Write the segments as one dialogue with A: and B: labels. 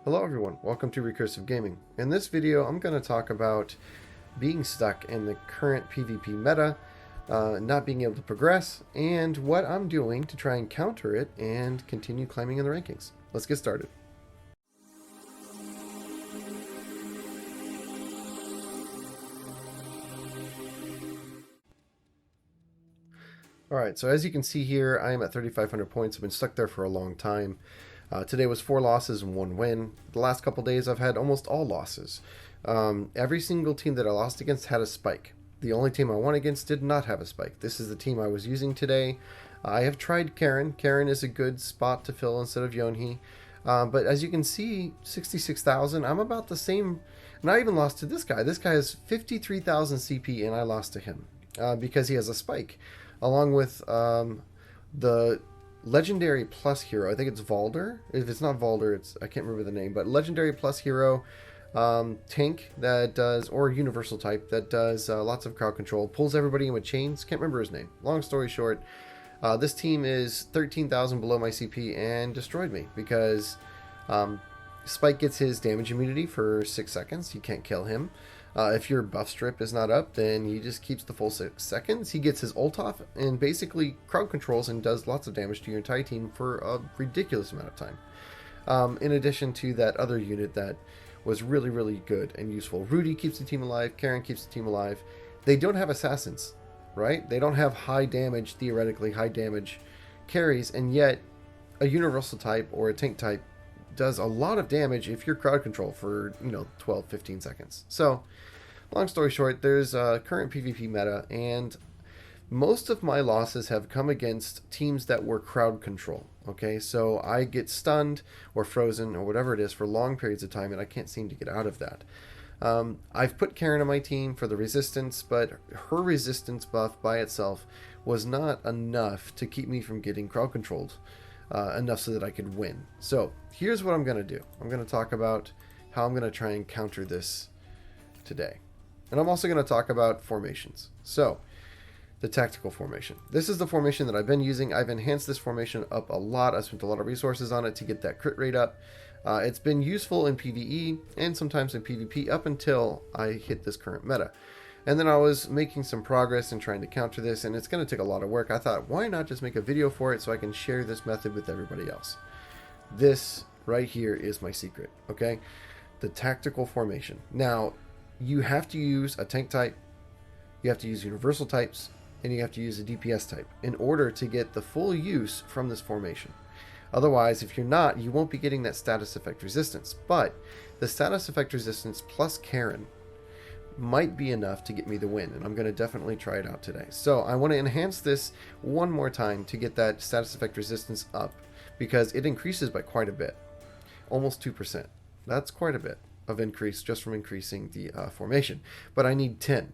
A: Hello everyone, welcome to Recursive Gaming. In this video I'm going to talk about being stuck in the current PvP meta, not being able to progress, and what I'm doing to try and counter it and continue climbing in the rankings. Let's get started. Alright, so as you can see here, I am at 3,500 points. I've been stuck there for a long time. Today was 4 losses and 1 win. The last couple days I've had almost all losses. Every single team that I lost against had a spike. The only team I won against did not have a spike. This is the team I was using today. I have tried Karen. Karen is a good spot to fill instead of Yonhi. But as you can see, 66,000. I'm about the same. And I even lost to this guy. This guy has 53,000 CP and I lost to him because he has a spike. Along with the Legendary Plus Hero. I think it's Valder. If it's not Valder, I can't remember the name, but Legendary Plus Hero tank that does, or Universal type that does lots of crowd control, pulls everybody in with chains. Can't remember his name. Long story short, this team is 13,000 below my CP and destroyed me because Spike gets his damage immunity for 6 seconds. You can't kill him. If your buff strip is not up, then he just keeps the full 6 seconds. He gets his ult off and basically crowd controls and does lots of damage to your entire team for a ridiculous amount of time. In addition to that other unit that was really, really good and useful. Rudy keeps the team alive. Karen keeps the team alive. They don't have assassins, right? They don't have high damage, theoretically high damage carries, and yet a universal type or a tank type does a lot of damage if you're crowd control for 12-15 seconds. So long story short, there's a current PvP meta and most of my losses have come against teams that were crowd control. Okay, so I get stunned or frozen or whatever it is for long periods of time and I can't seem to get out of that. I've put Karen on my team for the resistance, but her resistance buff by itself was not enough to keep me from getting crowd controlled enough so that I could win. So here's what I'm going to do. I'm going to talk about how I'm going to try and counter this today. And I'm also going to talk about formations. So the tactical formation. This is the formation that I've been using. I've enhanced this formation up a lot. I spent a lot of resources on it to get that crit rate up. It's been useful in PvE and sometimes in PvP up until I hit this current meta. And then I was making some progress in trying to counter this, and it's going to take a lot of work. I thought, why not just make a video for it so I can share this method with everybody else? This right here is my secret, okay? The tactical formation. Now, you have to use a tank type, you have to use universal types, and you have to use a DPS type in order to get the full use from this formation. Otherwise, if you're not, you won't be getting that status effect resistance. But the status effect resistance plus Karen might be enough to get me the win, and I'm going to definitely try it out today. So I want to enhance this one more time to get that status effect resistance up because it increases by quite a bit, almost 2%. That's quite a bit of increase just from increasing the formation, but I need 10.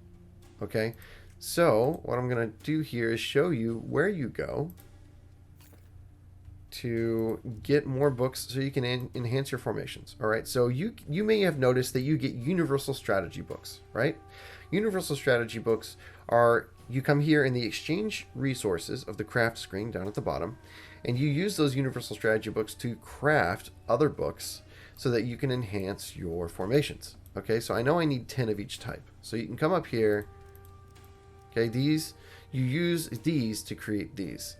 A: Okay, so what I'm going to do here is show you where you go to get more books so you can enhance your formations. All right, so you may have noticed that you get universal strategy books, right? Universal strategy books are, you come here in the exchange resources of the craft screen down at the bottom, and you use those universal strategy books to craft other books so that you can enhance your formations. Okay, so I know I need 10 of each type, so you can come up here. Okay, these, you use these to create these.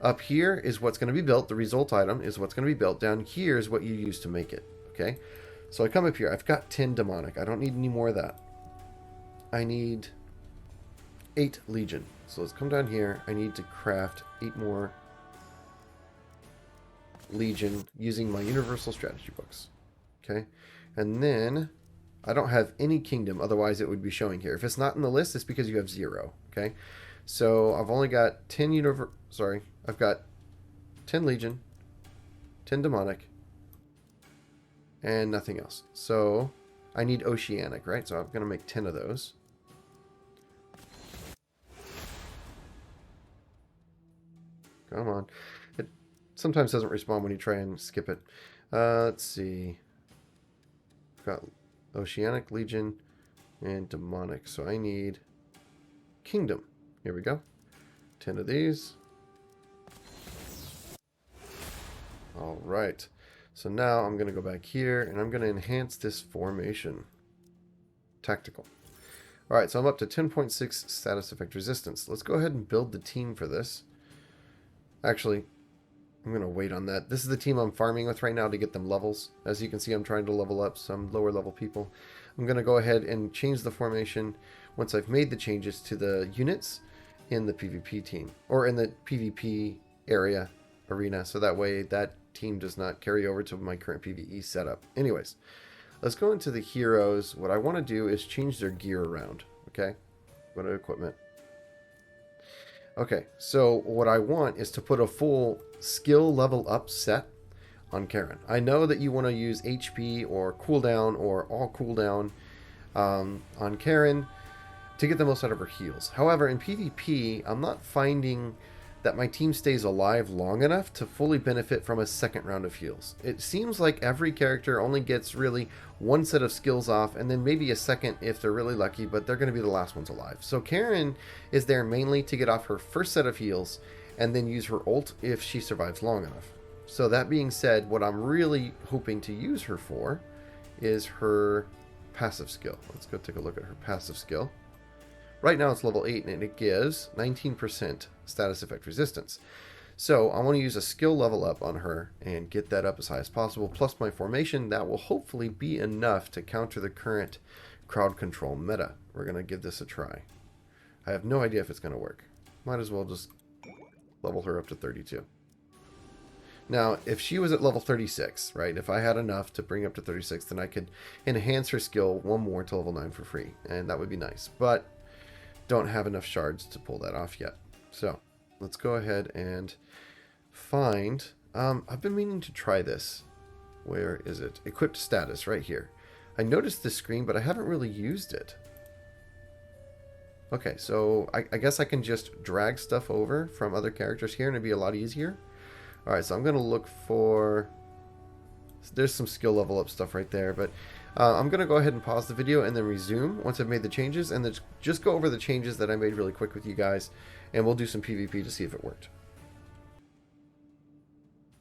A: Up here is what's going to be built. The result item is what's going to be built. Down here is what you use to make it. Okay, so I come up here. I've got 10 demonic. I don't need any more of that. I need 8 legion. So let's come down here. I need to craft 8 more legion using my universal strategy books. Okay, and then I don't have any kingdom. Otherwise, it would be showing here. If it's not in the list, it's because you have 0. Okay, so I've only got 10 I've got 10 legion, 10 demonic, and nothing else. So I need oceanic, right? So I'm going to make 10 of those. Come on. It sometimes doesn't respond when you try and skip it. Let's see. I've got oceanic, legion, and demonic. So I need kingdom. Here we go. 10 of these. All right. So now I'm going to go back here and I'm going to enhance this formation. Tactical. Alright, so I'm up to 10.6 status effect resistance. Let's go ahead and build the team for this. Actually, I'm going to wait on that. This is the team I'm farming with right now to get them levels. As you can see, I'm trying to level up some lower level people. I'm going to go ahead and change the formation once I've made the changes to the units in the PvP team. Or in the PvP arena. So that way that team does not carry over to my current PvE setup. Anyways, let's go into the heroes. What I want to do is change their gear around. Okay? Go to equipment. Okay, so what I want is to put a full skill level up set on Karen. I know that you want to use HP or cooldown or all cooldown on Karen to get the most out of her heals. However, in PvP, I'm not finding that my team stays alive long enough to fully benefit from a second round of heals. It seems like every character only gets really one set of skills off and then maybe a second if they're really lucky, but they're going to be the last ones alive. So Karen is there mainly to get off her first set of heals and then use her ult if she survives long enough. So that being said, what I'm really hoping to use her for is her passive skill. Let's go take a look at her passive skill. Right now it's level 8 and it gives 19% status effect resistance. So I want to use a skill level up on her and get that up as high as possible. Plus my formation, that will hopefully be enough to counter the current crowd control meta. We're going to give this a try. I have no idea if it's going to work. Might as well just level her up to 32. Now, if she was at level 36, right, if I had enough to bring up to 36, then I could enhance her skill one more to level 9 for free. And that would be nice. But don't have enough shards to pull that off yet. So let's go ahead and find I've been meaning to try this. Where is it? Equipped status right here. I noticed this screen, but I haven't really used it. Okay, so I guess I can just drag stuff over from other characters here and it'd be a lot easier. Alright, so I'm gonna look for, there's some skill level up stuff right there, but I'm going to go ahead and pause the video and then resume once I've made the changes, and then just go over the changes that I made really quick with you guys, and we'll do some PvP to see if it worked.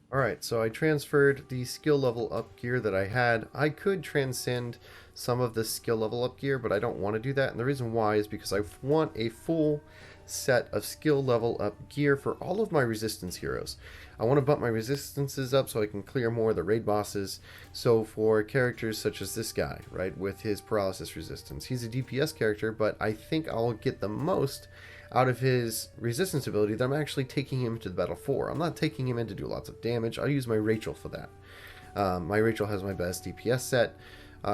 A: Alright, so I transferred the skill level up gear that I had. I could transcend some of the skill level up gear, but I don't want to do that, and the reason why is because I want a full set of skill level up gear for all of my resistance heroes. I want to bump my resistances up so I can clear more of the raid bosses. So for characters such as this guy, right, with his paralysis resistance, he's a DPS character, but I think I'll get the most out of his resistance ability that I'm actually taking him to the battle for. I'm not taking him in to do lots of damage. I'll use my Rachel for that. My Rachel has my best DPS set.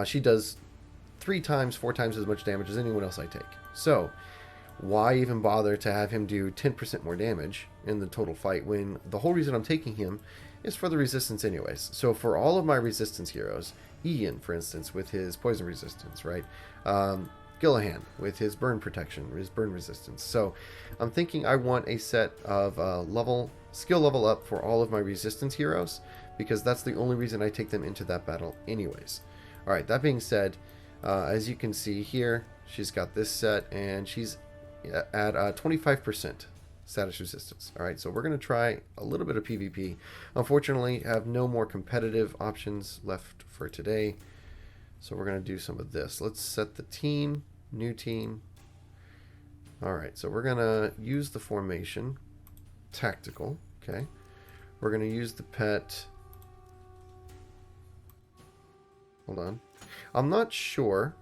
A: She does 3 times, 4 times as much damage as anyone else I take. So why even bother to have him do 10% more damage in the total fight when the whole reason I'm taking him is for the resistance anyways. So for all of my resistance heroes, Ian, for instance, with his poison resistance, right? Gillahan with his burn protection, his burn resistance. So I'm thinking I want a set of skill level up for all of my resistance heroes, because that's the only reason I take them into that battle anyways. Alright, that being said, as you can see here, she's got this set and she's at 25% status resistance. Alright, so we're going to try a little bit of PvP. Unfortunately, I have no more competitive options left for today, so we're going to do some of this. Let's set the team, new team. Alright, so we're going to use the formation, tactical, okay. We're going to use the pet. Hold on. I'm not sure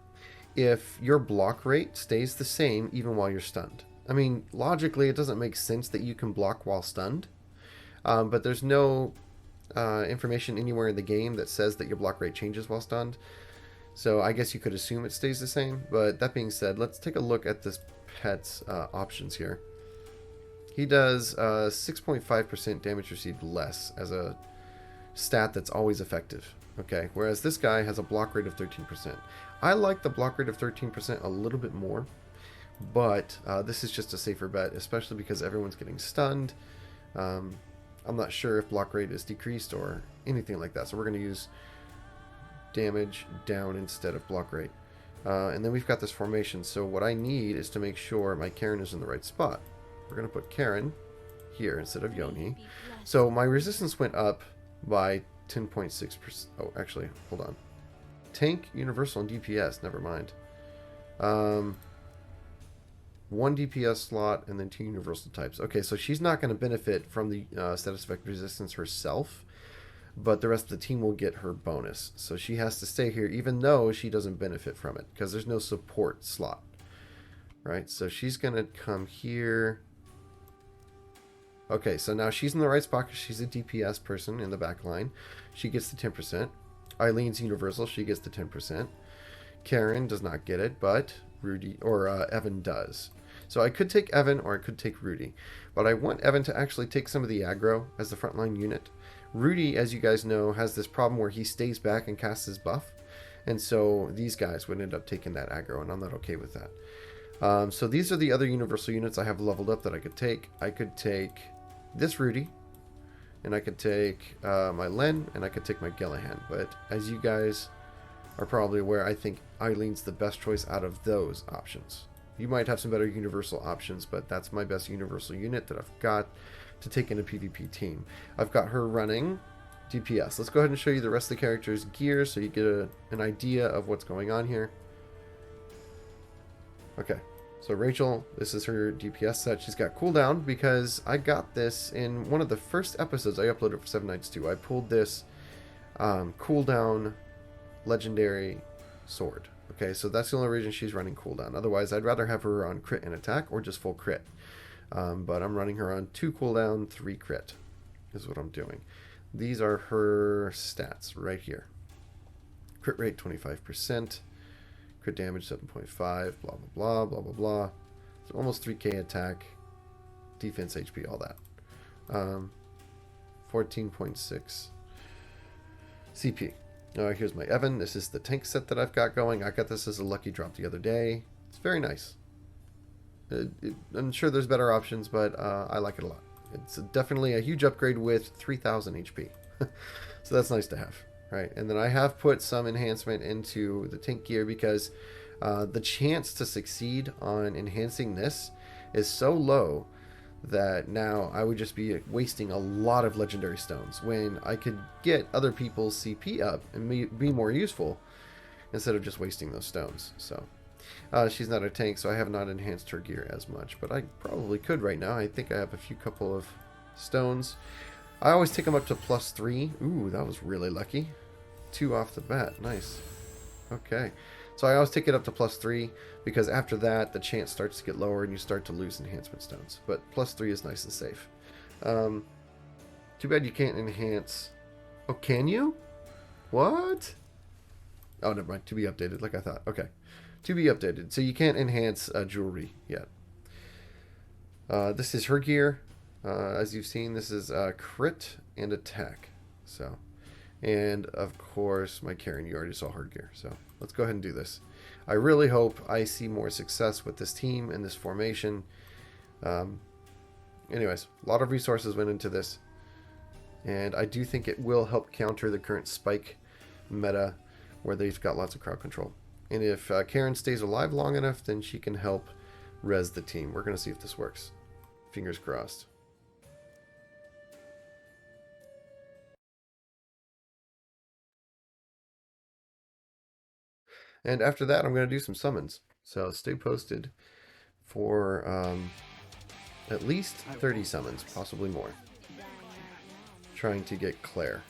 A: if your block rate stays the same even while you're stunned. I mean, logically, it doesn't make sense that you can block while stunned, but there's no information anywhere in the game that says that your block rate changes while stunned. So I guess you could assume it stays the same, but that being said, let's take a look at this pet's options here. He does 6.5% damage received less as a stat that's always effective. Okay, whereas this guy has a block rate of 13%. I like the block rate of 13% a little bit more, but this is just a safer bet, especially because everyone's getting stunned. I'm not sure if block rate is decreased or anything like that, so we're going to use damage down instead of block rate. And then we've got this formation, so what I need is to make sure my Karen is in the right spot. We're going to put Karen here instead of Yoni. So my resistance went up by 10.6%. Oh, actually, hold on. Tank, universal, and DPS. Never mind. 1 DPS slot and then 2 universal types. Okay, so she's not going to benefit from the status effect resistance herself, but the rest of the team will get her bonus. So she has to stay here even though she doesn't benefit from it because there's no support slot. Right, so she's going to come here. Okay, so now she's in the right spot because she's a DPS person in the back line. She gets the 10%. Eileen's universal. She gets the 10%. Karen does not get it, but Rudy or Evan does. So I could take Evan or I could take Rudy. But I want Evan to actually take some of the aggro as the frontline unit. Rudy, as you guys know, has this problem where he stays back and casts his buff. And so these guys would end up taking that aggro, and I'm not okay with that. So these are the other universal units I have leveled up that I could take. I could take this Rudy, and I could take my Len, and I could take my Gellahan. But as you guys are probably aware, I think Eileen's the best choice out of those options. You might have some better universal options, but that's my best universal unit that I've got to take in a PvP team. I've got her running DPS. Let's go ahead and show you the rest of the character's gear so you get an idea of what's going on here. Okay, so Rachel, this is her DPS set. She's got cooldown because I got this in one of the first episodes I uploaded for 7 Nights 2. I pulled this cooldown legendary sword. Okay, so that's the only reason she's running cooldown. Otherwise, I'd rather have her on crit and attack or just full crit. But I'm running her on 2 cooldown, 3 crit is what I'm doing. These are her stats right here. Crit rate 25%. Crit damage 7.5, blah, blah, blah, blah, blah, blah. So almost 3k attack, defense, HP, all that. 14.6 CP. Here's my Evan. This is the tank set that I've got going. I got this as a lucky drop the other day. It's very nice. I'm sure there's better options, but I like it a lot. It's definitely a huge upgrade with 3000 HP. So that's nice to have. Right, and then I have put some enhancement into the tank gear because the chance to succeed on enhancing this is so low that now I would just be wasting a lot of legendary stones when I could get other people's CP up and be more useful instead of just wasting those stones. So she's not a tank, so I have not enhanced her gear as much, but I probably could right now. I think I have a couple of stones. I always take them up to +3. Ooh, that was really lucky. 2 off the bat. Nice. Okay. So I always take it up to +3 because after that, the chance starts to get lower and you start to lose enhancement stones. But +3 is nice and safe. Too bad you can't enhance... Oh, can you? What? Oh, never mind. To be updated, like I thought. Okay. To be updated. So you can't enhance jewelry yet. This is her gear. As you've seen, this is crit and attack. So, and of course, my Karen, you already saw her gear. So let's go ahead and do this. I really hope I see more success with this team and this formation. Anyways, a lot of resources went into this. And I do think it will help counter the current spike meta where they've got lots of crowd control. And if Karen stays alive long enough, then she can help res the team. We're going to see if this works. Fingers crossed. And after that, I'm going to do some summons. So stay posted for at least 30 summons, possibly more. Trying to get Claire.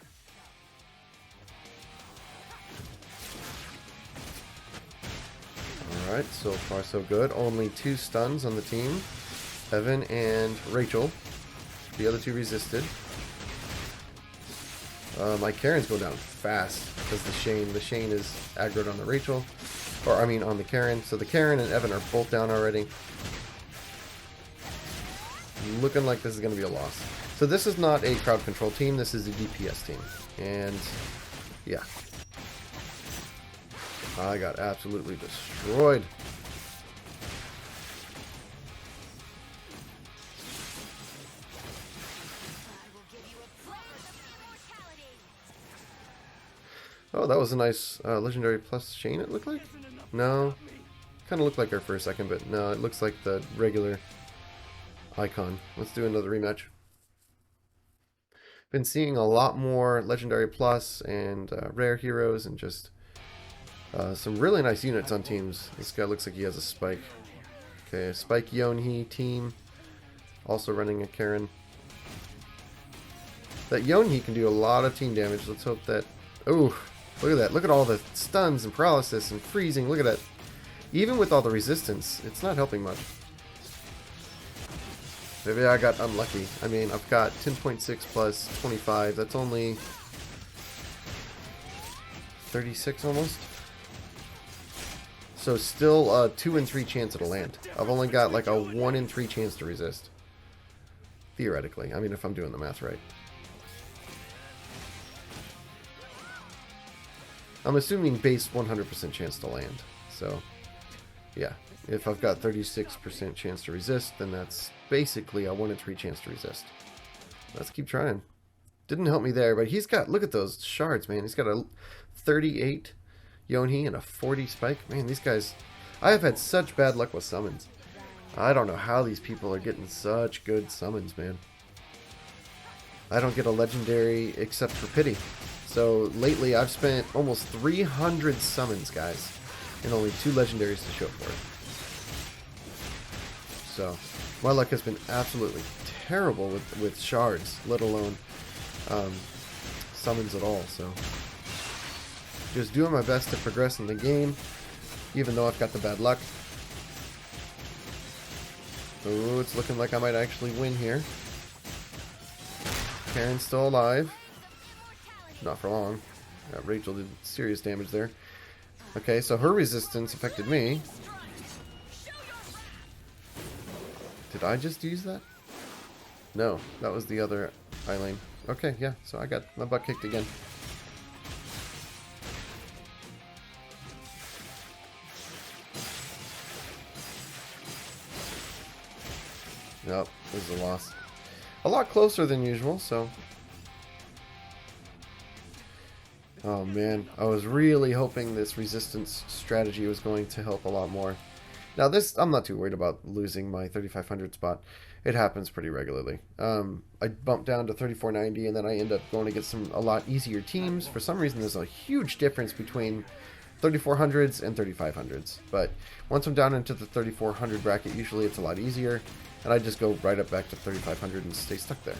A: Alright, so far so good. Only 2 stuns on the team. Evan and Rachel. The other 2 resisted. My Karens go down fast because the Shane is aggroed on the Rachel. Or, I mean, on the Karen. So the Karen and Evan are both down already. Looking like this is going to be a loss. So this is not a crowd control team. This is a DPS team. And, yeah. I got absolutely destroyed. Oh, that was a nice legendary plus Shane, it looked like? No. Kind of looked like her for a second, but no, it looks like the regular icon. Let's do another rematch. been seeing a lot more Legendary Plus and rare heroes and just some really nice units on teams. This guy looks like he has a Spike. Okay, a Spike Yonhi team. Also running a Karen. That Yonhi can do a lot of team damage. Let's hope that... Oh, look at that. Look at all the stuns and paralysis and freezing. Look at that. Even with all the resistance, it's not helping much. Maybe I got unlucky. I mean, I've got 10.6 plus 25. That's only 36 almost. So still a 2 in 3 chance it'll land. I've only got like a 1 in 3 chance to resist. Theoretically. I mean, if I'm doing the math right. I'm assuming base 100% chance to land. So, yeah. If I've got 36% chance to resist, then that's basically a 1 in 3 chance to resist. Let's keep trying. Didn't help me there, but he's got... Look at those shards, man. He's got a 38 Yonhi and a 40 Spike. Man, these guys... I have had such bad luck with summons. I don't know how these people are getting such good summons, man. I don't get a legendary except for pity. So lately I've spent almost 300 summons, guys, and only 2 legendaries to show for it. So my luck has been absolutely terrible with shards, let alone summons at all. So just doing my best to progress in the game, even though I've got the bad luck. Oh, it's looking like I might actually win here. Karen's still alive. Not for long. Yeah, Rachel did serious damage there. Okay, so her resistance affected me. Did I just use that? No, that was the other Eileen. Okay, yeah, so I got my butt kicked again. Nope, this is a loss. A lot closer than usual, so... Oh man, I was really hoping this resistance strategy was going to help a lot more. Now this, I'm not too worried about losing my 3500 spot. It happens pretty regularly. I bump down to 3490 and then I end up going against a lot easier teams. For some reason there's a huge difference between 3400s and 3500s. But once I'm down into the 3400 bracket, usually it's a lot easier. And I just go right up back to 3500 and stay stuck there.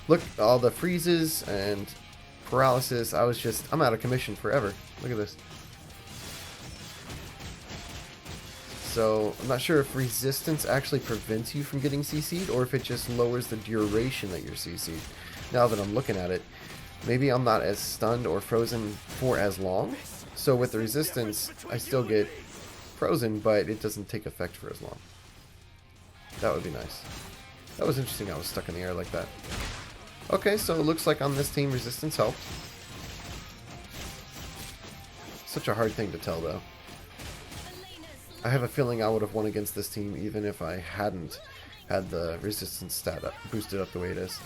A: Look, all the freezes and... paralysis, I'm out of commission forever. Look at this. So, I'm not sure if resistance actually prevents you from getting CC'd or if it just lowers the duration that you're CC'd. Now that I'm looking at it, maybe I'm not as stunned or frozen for as long. So with the resistance, I still get frozen, but it doesn't take effect for as long. That would be nice. That was interesting I was stuck in the air like that. Okay, so it looks like on this team resistance helped. Such a hard thing to tell though. I have a feeling I would have won against this team even if I hadn't had the resistance stat boosted up the way it is.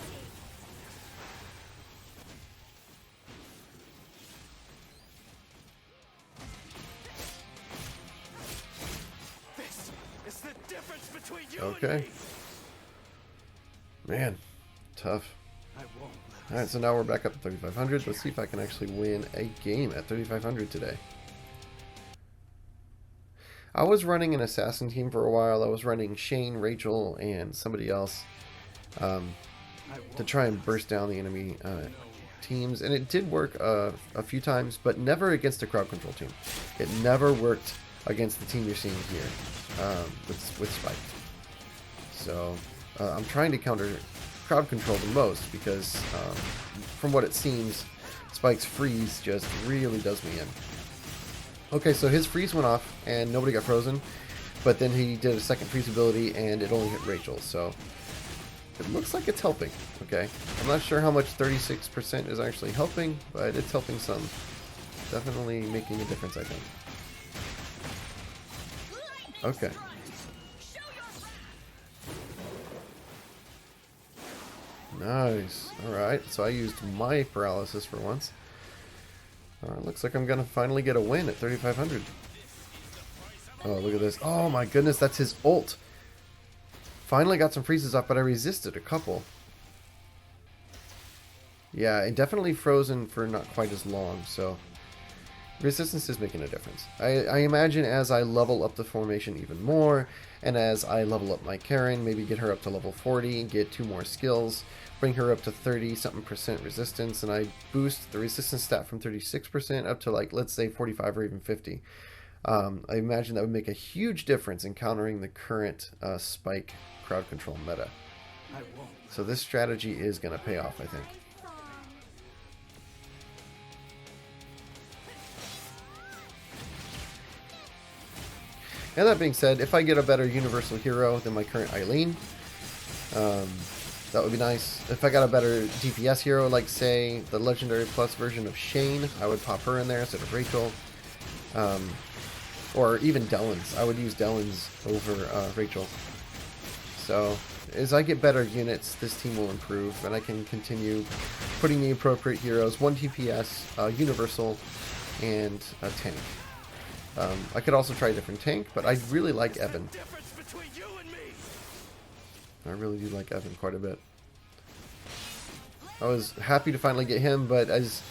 A: Okay. Man, tough. Alright, so now we're back up to 3500. Let's see if I can actually win a game at 3500 today. I was running an assassin team for a while. I was running Shane, Rachel, and somebody else to try and burst down the enemy teams. And it did work a few times, but never against a crowd control team. It never worked against the team you're seeing here with Spike. So I'm trying to counter crowd control the most because from what it seems, Spike's freeze just really does me in. Okay, so his freeze went off and nobody got frozen, but then he did a second freeze ability and it only hit Rachel, so it looks like it's helping. Okay, I'm not sure how much 36% is actually helping, but it's helping some. Definitely making a difference, I think. Okay. Nice. Alright, so I used my paralysis for once. Looks like I'm going to finally get a win at 3500. Oh, look at this. Oh my goodness, that's his ult. Finally got some freezes off, but I resisted a couple. Yeah, and definitely frozen for not quite as long, so resistance is making a difference. I imagine as I level up the formation even more, and as I level up my Karen, maybe get her up to level 40, get 2 more skills, bring her up to 30 something percent resistance, and I boost the resistance stat from 36% up to, like, let's say 45 or even 50. I imagine that would make a huge difference in countering the current spike crowd control meta. So this strategy is going to pay off, I think. And that being said, if I get a better universal hero than my current Eileen, that would be nice. If I got a better DPS hero, like, say, the Legendary Plus version of Shane, I would pop her in there instead of Rachel. Or even Delens. I would use Delens over Rachel. So, as I get better units, this team will improve, and I can continue putting the appropriate heroes, 1 DPS, universal, and a tank. I could also try a different tank, but I really like Evan. I really do like Evan quite a bit. I was happy to finally get him, but as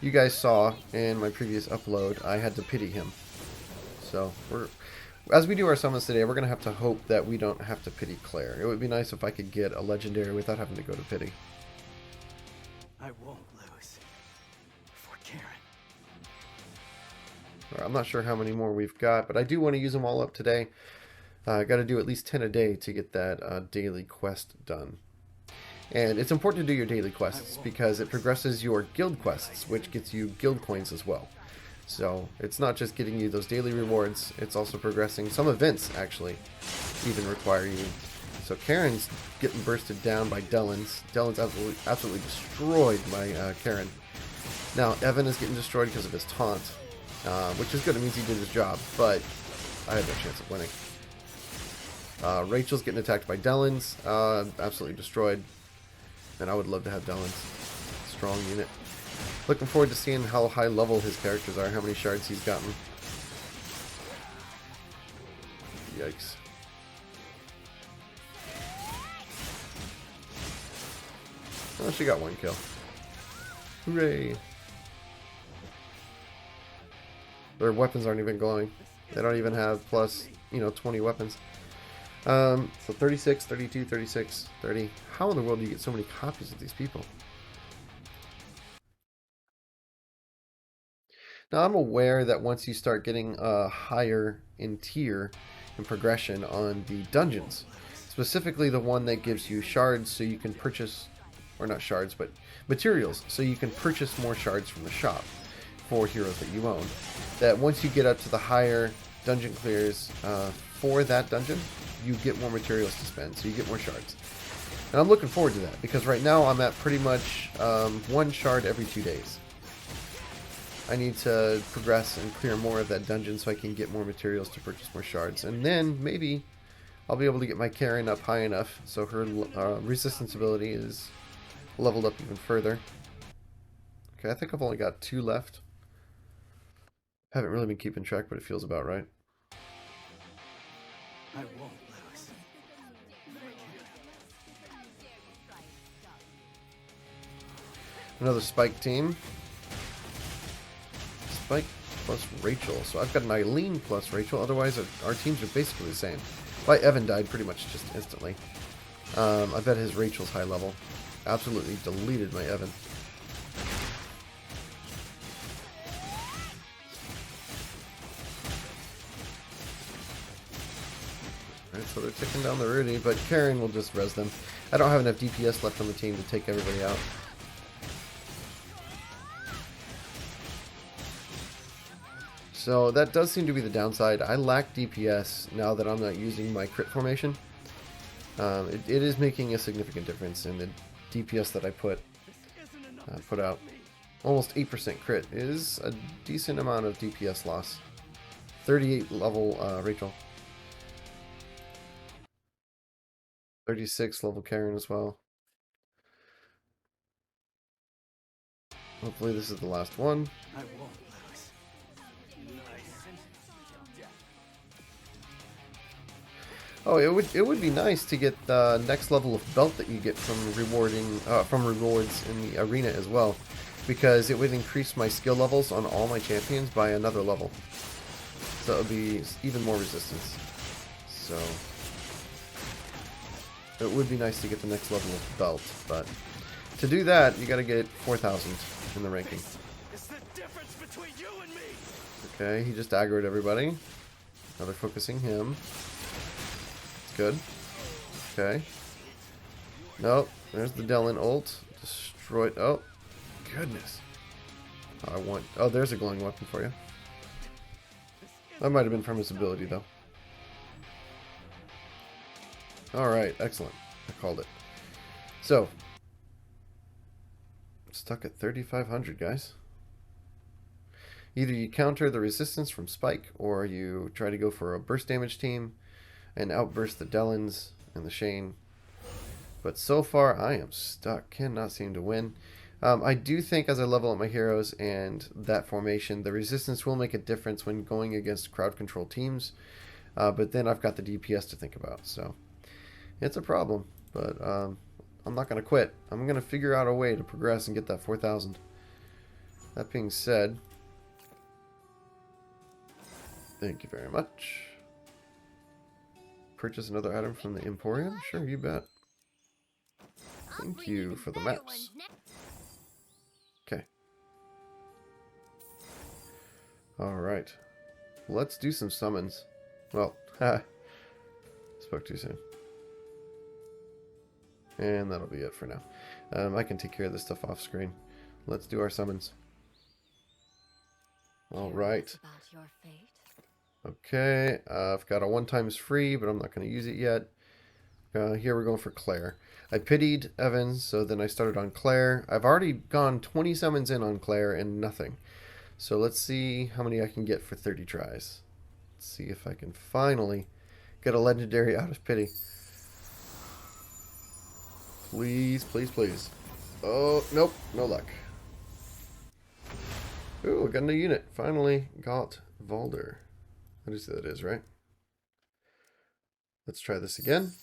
A: you guys saw in my previous upload, I had to pity him. So, as we do our summons today, we're going to have to hope that we don't have to pity Claire. It would be nice if I could get a legendary without having to go to pity.
B: I won't lose for Karen.
A: I'm not sure how many more we've got, but I do want to use them all up today. I got to do at least 10 a day to get that daily quest done. And it's important to do your daily quests because it progresses your guild quests, which gets you guild coins as well. So it's not just getting you those daily rewards, it's also progressing. Some events actually even require you. So Karen's getting bursted down by Delens. Delens absolutely destroyed my Karen. Now Evan is getting destroyed because of his taunt, which is good. It means he did his job, but I had no chance of winning. Rachel's getting attacked by Delens, absolutely destroyed. And I would love to have Delens. Strong unit. Looking forward to seeing how high level his characters are, how many shards he's gotten. Yikes. Oh, she got 1 kill. Hooray! Their weapons aren't even glowing. They don't even have plus, 20 weapons. So 36, 32, 36, 30. How in the world do you get so many copies of these people? Now I'm aware that once you start getting higher in tier and progression on the dungeons, specifically the one that gives you shards so you can purchase, or not shards, but materials, so you can purchase more shards from the shop for heroes that you own, that once you get up to the higher dungeon clears for that dungeon, you get more materials to spend, so you get more shards. And I'm looking forward to that, because right now I'm at pretty much 1 shard every 2 days. I need to progress and clear more of that dungeon so I can get more materials to purchase more shards. And then maybe I'll be able to get my Karen up high enough so her resistance ability is leveled up even further. Okay, I think I've only got 2 left. Haven't really been keeping track, but it feels about right.
B: I won't lose.
A: Another Spike team. Spike plus Rachel. So I've got an Eileen plus Rachel. Otherwise, our teams are basically the same. My Evan died pretty much just instantly. I bet his Rachel's high level. Absolutely deleted my Evan. Alright, so they're taking down the Rudy, but Karen will just res them. I don't have enough DPS left on the team to take everybody out. So that does seem to be the downside. I lack DPS now that I'm not using my crit formation. It is making a significant difference in the DPS that I put out. Almost 8% crit is a decent amount of DPS loss. 38 level Rachel. 36 level Karen as well. Hopefully this is the last one.
B: I won't lose.
A: Oh, it would be nice to get the next level of belt that you get from rewards in the arena as well, because it would increase my skill levels on all my champions by another level. So it would be even more resistance. So it would be nice to get the next level of belt, but to do that, you got to get 4,000 in the ranking.
B: It's the difference between you and me.
A: Okay, he just aggroed everybody. Now they're focusing him. Good. Okay. Nope. There's the Dellen ult. Destroyed. Oh, goodness. Oh, there's a glowing weapon for you. That might have been from his ability, though. Alright, excellent. I called it. So, stuck at 3,500, guys. Either you counter the resistance from Spike, or you try to go for a burst damage team and outburst the Dellens and the Shane. But so far, I am stuck. Cannot seem to win. I do think as I level up my heroes and that formation, the resistance will make a difference when going against crowd control teams. But then I've got the DPS to think about. So it's a problem. But I'm not going to quit. I'm going to figure out a way to progress and get that 4,000. That being said, thank you very much. Purchase another item from the Emporium? Sure, you bet. Thank you for the maps. Okay. Alright. Let's do some summons. Well, spoke too soon. And that'll be it for now. I can take care of this stuff off screen. Let's do our summons. Alright. Okay, I've got a 1 times free, but I'm not going to use it yet. Here we're going for Claire. I pitied Evans, so then I started on Claire. I've already gone 20 summons in on Claire and nothing. So let's see how many I can get for 30 tries. Let's see if I can finally get a legendary out of pity. Please, please, please. Oh, nope, no luck. Ooh, I got a new unit. Finally got Valder. What is that is, right? Let's try this again.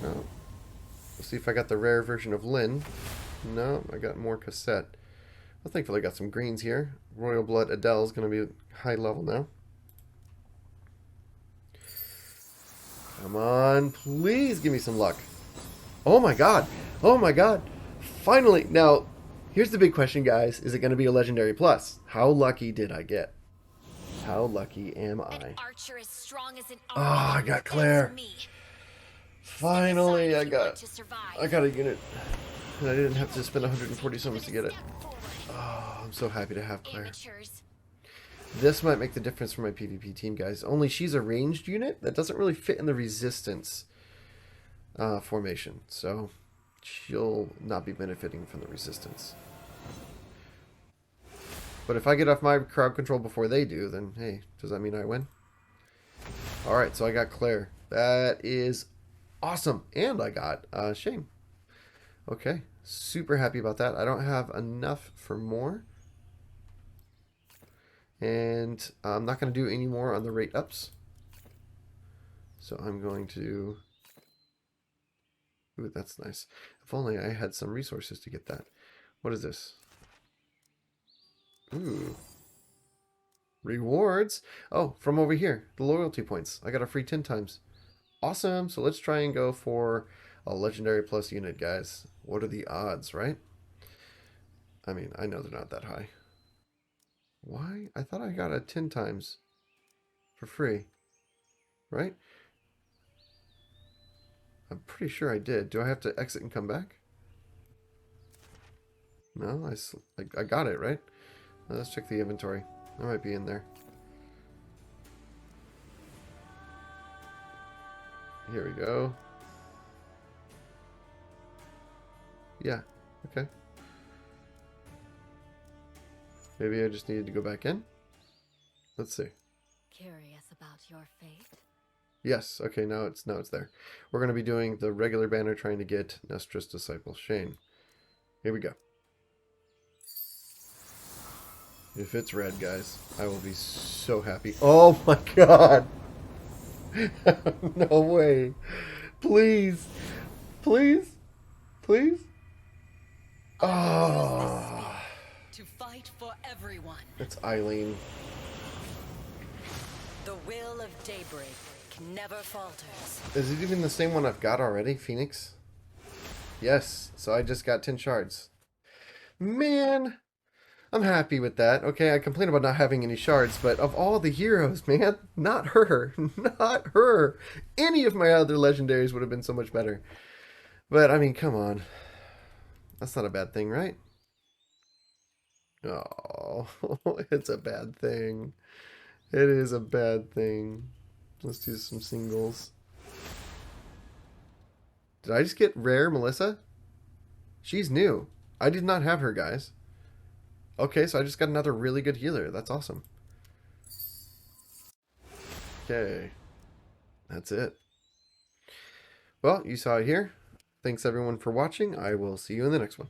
A: No. Let's see if I got the rare version of Lynn. No, I got more cassette. Well, thankfully I got some greens here. Royal Blood Adele's going to be high level now. Come on, please give me some luck. Oh my god. Oh my god. Finally. Now, here's the big question, guys. Is it going to be a Legendary Plus? How lucky did I get? How lucky am I?
C: An archer as strong as an
A: oh, I got Claire. Finally, I got a unit. And I didn't have to spend 140 summons to get it. Oh, I'm so happy to have Claire. This might make the difference for my PvP team, guys. Only she's a ranged unit that doesn't really fit in the resistance formation. So she'll not be benefiting from the resistance. But if I get off my crowd control before they do, then hey, does that mean I win? Alright, so I got Claire. That is awesome. And I got Shane. Okay, super happy about that. I don't have enough for more. And I'm not going to do any more on the rate ups. So I'm going to... Ooh, that's nice. If only I had some resources to get that. What is this? Ooh. Rewards? Oh, from over here. The loyalty points. I got a free 10 times. Awesome. So let's try and go for a Legendary Plus unit, guys. What are the odds, right? I mean, I know they're not that high. Why? I thought I got a 10 times for free. Right? I'm pretty sure I did. Do I have to exit and come back? No, I got it, right? Let's check the inventory. It might be in there. Here we go. Yeah, okay. Maybe I just needed to go back in? Let's see.
C: Curious about your fate?
A: Yes, okay, now it's there. We're going to be doing the regular banner trying to get Nestra's disciple, Shane. Here we go. If it's red, guys, I will be so happy. Oh my god! No way! Please! Please! Please! Oh!
D: To fight for everyone.
A: It's Eileen.
D: The will of daybreak never falters.
A: Is it even the same one I've got already, Phoenix? Yes, so I just got 10 shards. Man! I'm happy with that. Okay, I complain about not having any shards, but of all the heroes, man, not her. Not her. Any of my other legendaries would have been so much better. But, I mean, come on. That's not a bad thing, right? Oh, it's a bad thing. It is a bad thing. Let's do some singles. Did I just get rare Melissa? She's new. I did not have her, guys. Okay, so I just got another really good healer. That's awesome. Okay. That's it. Well, you saw it here. Thanks everyone for watching. I will see you in the next one.